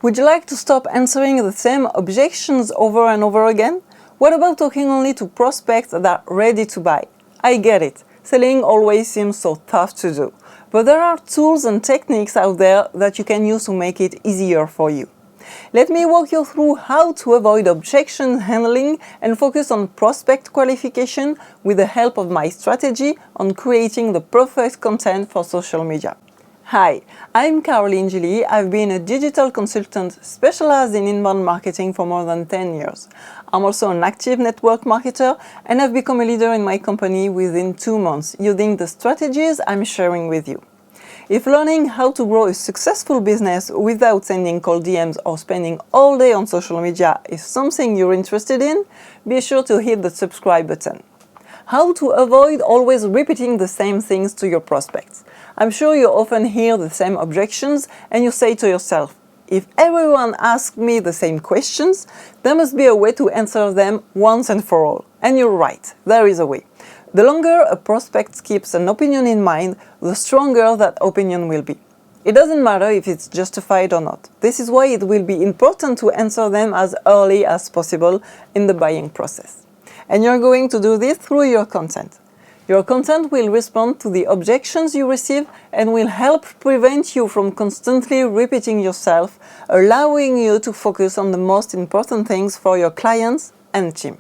Would you like to stop answering the same objections over and over again? What about talking only to prospects that are ready to buy? I get it. Selling always seems so tough to do. But there are tools and techniques out there that you can use to make it easier for you. Let me walk you through how to avoid objection handling and focus on prospect qualification with the help of my strategy on creating the perfect content for social media. Hi, I'm Caroline Gilly. I've been a digital consultant specialized in inbound marketing for more than 10 years. I'm also an active network marketer and I've become a leader in my company within 2 months using the strategies I'm sharing with you. If learning how to grow a successful business without sending cold DMs or spending all day on social media is something you're interested in, be sure to hit the subscribe button. How to avoid always repeating the same things to your prospects. I'm sure you often hear the same objections and you say to yourself, if everyone asks me the same questions, there must be a way to answer them once and for all. And you're right, there is a way. The longer a prospect keeps an opinion in mind, the stronger that opinion will be. It doesn't matter if it's justified or not. This is why it will be important to answer them as early as possible in the buying process. And you're going to do this through your content. Your content will respond to the objections you receive and will help prevent you from constantly repeating yourself, allowing you to focus on the most important things for your clients and team.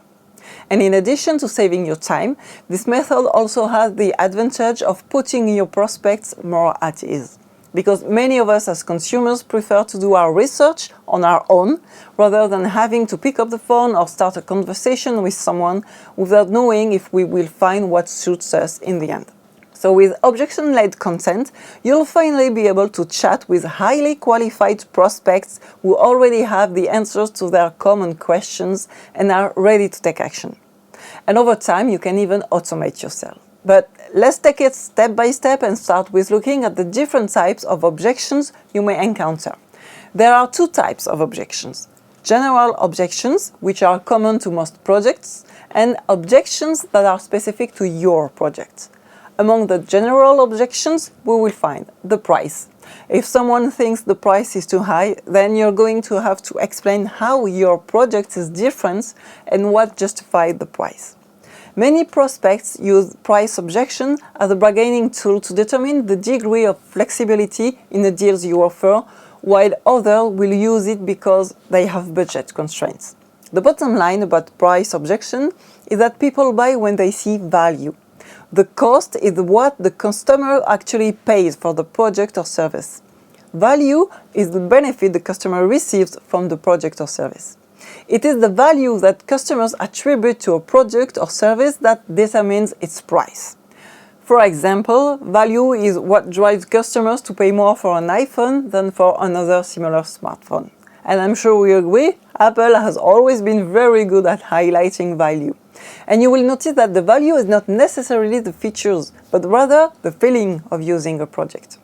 And in addition to saving your time, this method also has the advantage of putting your prospects more at ease. Because many of us as consumers prefer to do our research on our own rather than having to pick up the phone or start a conversation with someone without knowing if we will find what suits us in the end. So with objection-led content, you'll finally be able to chat with highly qualified prospects who already have the answers to their common questions and are ready to take action. And over time, you can even automate yourself. But let's take it step by step and start with looking at the different types of objections you may encounter. There are 2 types of objections. General objections, which are common to most projects, and objections that are specific to your project. Among the general objections, we will find the price. If someone thinks the price is too high, then you're going to have to explain how your project is different and what justifies the price. Many prospects use price objection as a bargaining tool to determine the degree of flexibility in the deals you offer, while others will use it because they have budget constraints. The bottom line about price objection is that people buy when they see value. The cost is what the customer actually pays for the project or service. Value is the benefit the customer receives from the project or service. It is the value that customers attribute to a product or service that determines its price. For example, value is what drives customers to pay more for an iPhone than for another similar smartphone. And I'm sure we agree, Apple has always been very good at highlighting value. And you will notice that the value is not necessarily the features, but rather the feeling of using a project.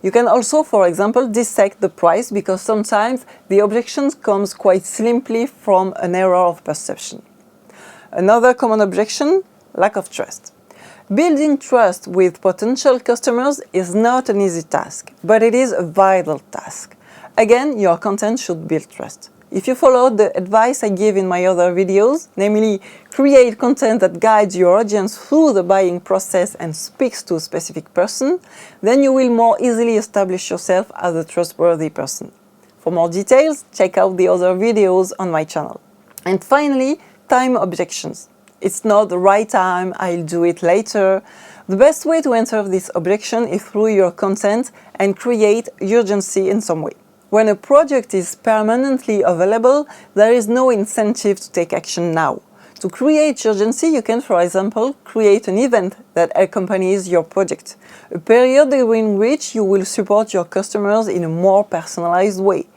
You can also, for example, dissect the price because sometimes the objection comes quite simply from an error of perception. Another common objection, lack of trust. Building trust with potential customers is not an easy task, but it is a vital task. Again, your content should build trust. If you follow the advice I give in my other videos, namely create content that guides your audience through the buying process and speaks to a specific person, then you will more easily establish yourself as a trustworthy person. For more details, check out the other videos on my channel. And finally, time objections. It's not the right time, I'll do it later. The best way to answer this objection is through your content and create urgency in some way. When a project is permanently available, there is no incentive to take action now. To create urgency, you can, for example, create an event that accompanies your project, a period during which you will support your customers in a more personalized way.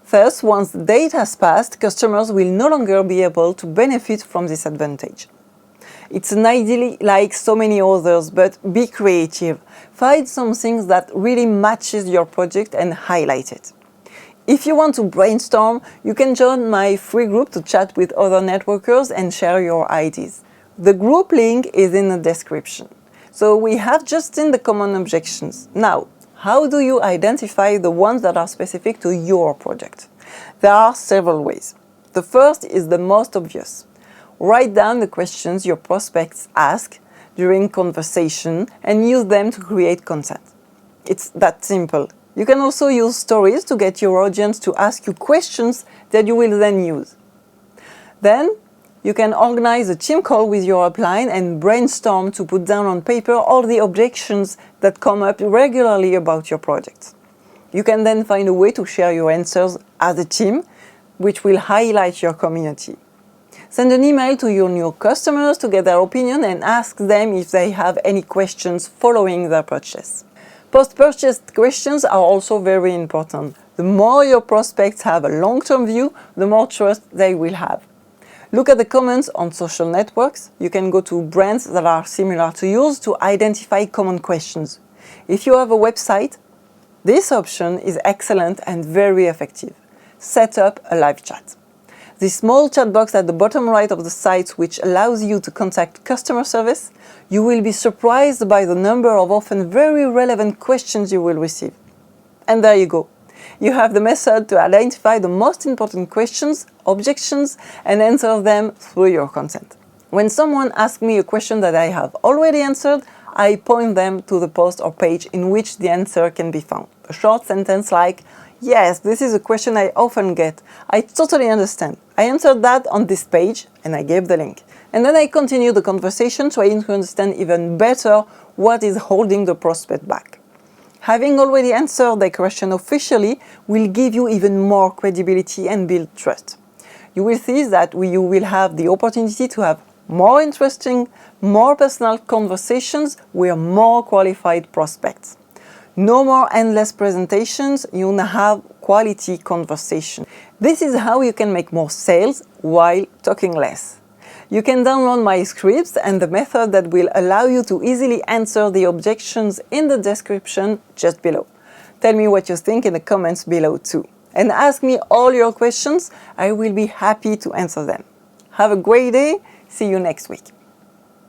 Thus, once the date has passed, customers will no longer be able to benefit from this advantage. It's an idea like so many others, but be creative. Find something that really matches your project and highlight it. If you want to brainstorm, you can join my free group to chat with other networkers and share your ideas. The group link is in the description. So we have just seen the common objections. Now, How do you identify the ones that are specific to your project? There are several ways. The first is the most obvious. Write down the questions your prospects ask during conversation and use them to create content. It's that simple. You can also use stories to get your audience to ask you questions that you will then use. Then, you can organize a team call with your upline and brainstorm to put down on paper all the objections that come up regularly about your project. You can then find a way to share your answers as a team, which will highlight your community. Send an email to your new customers to get their opinion and ask them if they have any questions following their purchase. Post-purchase questions are also very important. The more your prospects have a long-term view, the more trust they will have. Look at the comments on social networks. You can go to brands that are similar to yours to identify common questions. If you have a website, this option is excellent and very effective. Set up a live chat. The small chat box at the bottom right of the site, which allows you to contact customer service, you will be surprised by the number of often very relevant questions you will receive. And there you go. You have the method to identify the most important questions, objections, and answer them through your content. When someone asks me a question that I have already answered, I point them to the post or page in which the answer can be found. A short sentence like, "Yes, this is a question I often get. I totally understand. I answered that on this page," and I gave the link. And then I continue the conversation trying to understand even better what is holding the prospect back. Having already answered the question officially will give you even more credibility and build trust. You will see that you will have the opportunity to have more interesting, more personal conversations with more qualified prospects. No more endless presentations, you now have quality conversation. This is how you can make more sales while talking less. You can download my scripts and the method that will allow you to easily answer the objections in the description just below. Tell me what you think in the comments below too. And ask me all your questions, I will be happy to answer them. Have a great day, see you next week.